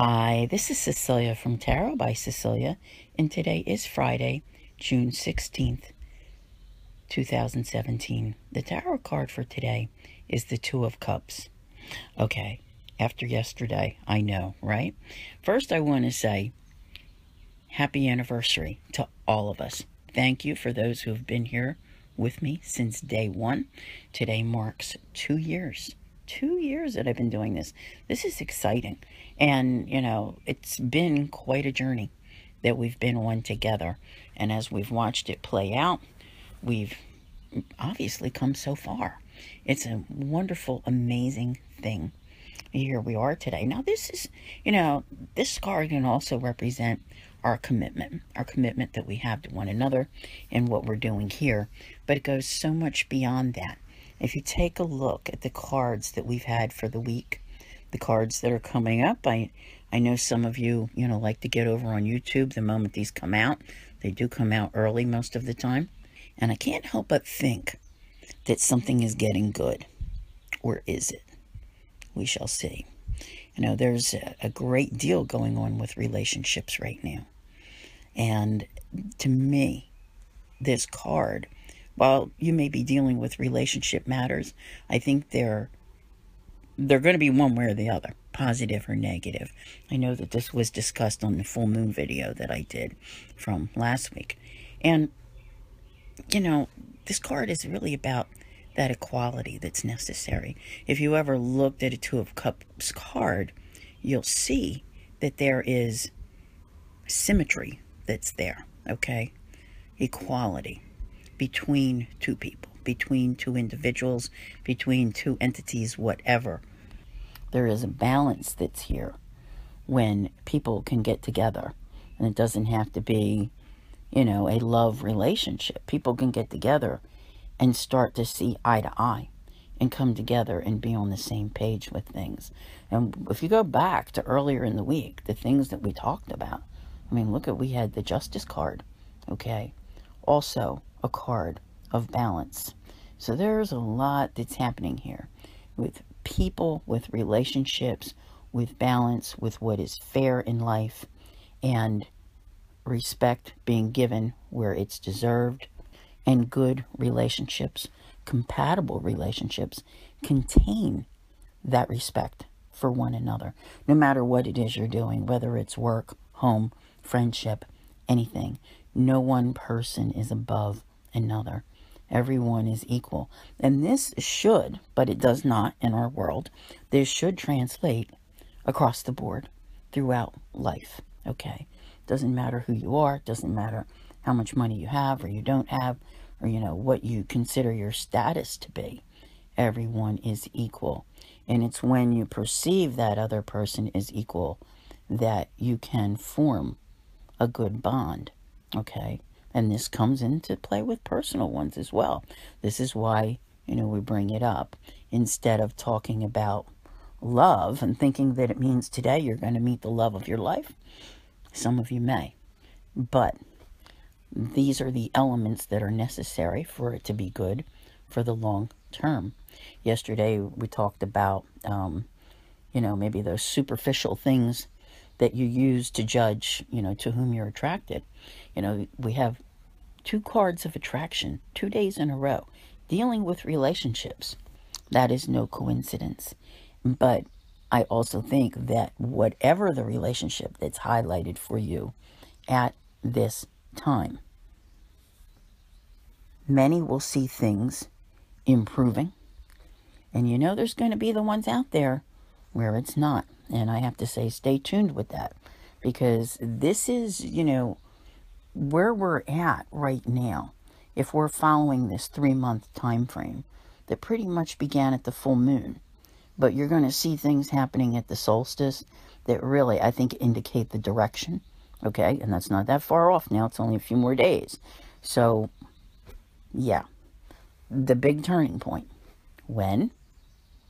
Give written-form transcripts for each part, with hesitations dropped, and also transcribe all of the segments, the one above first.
Hi, this is Cecilia from Tarot by Cecilia, and today is Friday, June 16th, 2017. The tarot card for today is the Two of Cups. Okay, after yesterday, I know, right? First, I want to say happy anniversary to all of us. Thank you for those who have been here with me since day one. Today marks 2 years. 2 years that I've been doing this. This is exciting. And, it's been quite a journey that we've been on together. And as we've watched it play out, we've obviously come so far. It's a wonderful, amazing thing. Here we are today. Now, this card can also represent our commitment that we have to one another and what we're doing here. But it goes so much beyond that. If you take a look at the cards that we've had for the week, the cards that are coming up, I know some of you, like to get over on YouTube the moment these come out. They do come out early most of the time. And I can't help but think that something is getting good. Or is it? We shall see. There's a great deal going on with relationships right now. And to me, this card, while you may be dealing with relationship matters, I think they're going to be one way or the other, positive or negative. I know that this was discussed on the full moon video that I did from last week. And, this card is really about that equality that's necessary. If you ever looked at a Two of Cups card, you'll see that there is symmetry that's there, okay? Equality between two people, between two individuals, between two entities, whatever. There is a balance that's here when people can get together. And it doesn't have to be, a love relationship. People can get together and start to see eye to eye and come together and be on the same page with things. And if you go back to earlier in the week, the things that we talked about, we had the Justice card, okay? Also a card of balance. So there's a lot that's happening here with people, with relationships, with balance, with what is fair in life, and respect being given where it's deserved, and good relationships, compatible relationships, contain that respect for one another, no matter what it is you're doing, whether it's work, home, friendship, anything. No one person is above another. Everyone is equal. And this should, but it does not in our world, this should translate across the board throughout life, okay? Doesn't matter who you are, doesn't matter how much money you have or you don't have, or what you consider your status to be. Everyone is equal. And it's when you perceive that other person is equal that you can form a good bond, okay? And this comes into play with personal ones as well. This is why, we bring it up. Instead of talking about love and thinking that it means today you're going to meet the love of your life, some of you may. But these are the elements that are necessary for it to be good for the long term. Yesterday, we talked about, maybe those superficial things that you use to judge, to whom you're attracted. We have two cards of attraction, 2 days in a row, dealing with relationships. That is no coincidence. But I also think that whatever the relationship that's highlighted for you at this time, many will see things improving. And there's going to be the ones out there where it's not. And I have to say, stay tuned with that. Because this is, where we're at right now. If we're following this 3-month time frame that pretty much began at the full moon. But you're going to see things happening at the solstice that really, I think, indicate the direction. Okay? And that's not that far off now. It's only a few more days. So, yeah. The big turning point. When?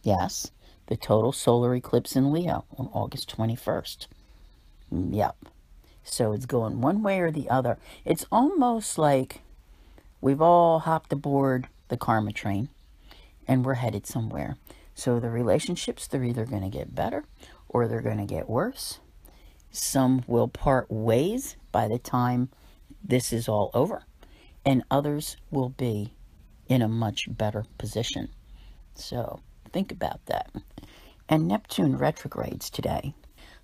Yes. The total solar eclipse in Leo on August 21st. Yep. So it's going one way or the other. It's almost like we've all hopped aboard the karma train and we're headed somewhere. So the relationships, they're either going to get better or they're going to get worse. Some will part ways by the time this is all over, and others will be in a much better position. So think about that. And Neptune retrogrades today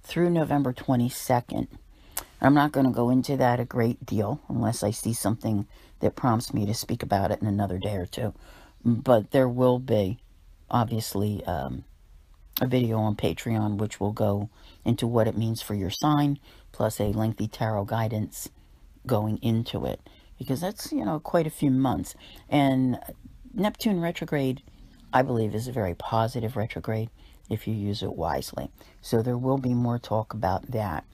through November 22nd. I'm not going to go into that a great deal unless I see something that prompts me to speak about it in another day or two. But there will be, obviously, a video on Patreon which will go into what it means for your sign, plus a lengthy tarot guidance going into it. Because that's, quite a few months. And Neptune retrograde, I believe, is a very positive retrograde if you use it wisely. So there will be more talk about that.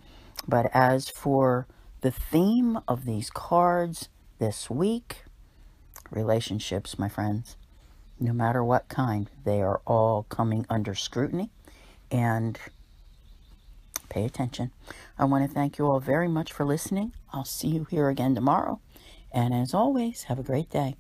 But as for the theme of these cards this week, relationships, my friends, no matter what kind, they are all coming under scrutiny. And pay attention. I want to thank you all very much for listening. I'll see you here again tomorrow. And as always, have a great day.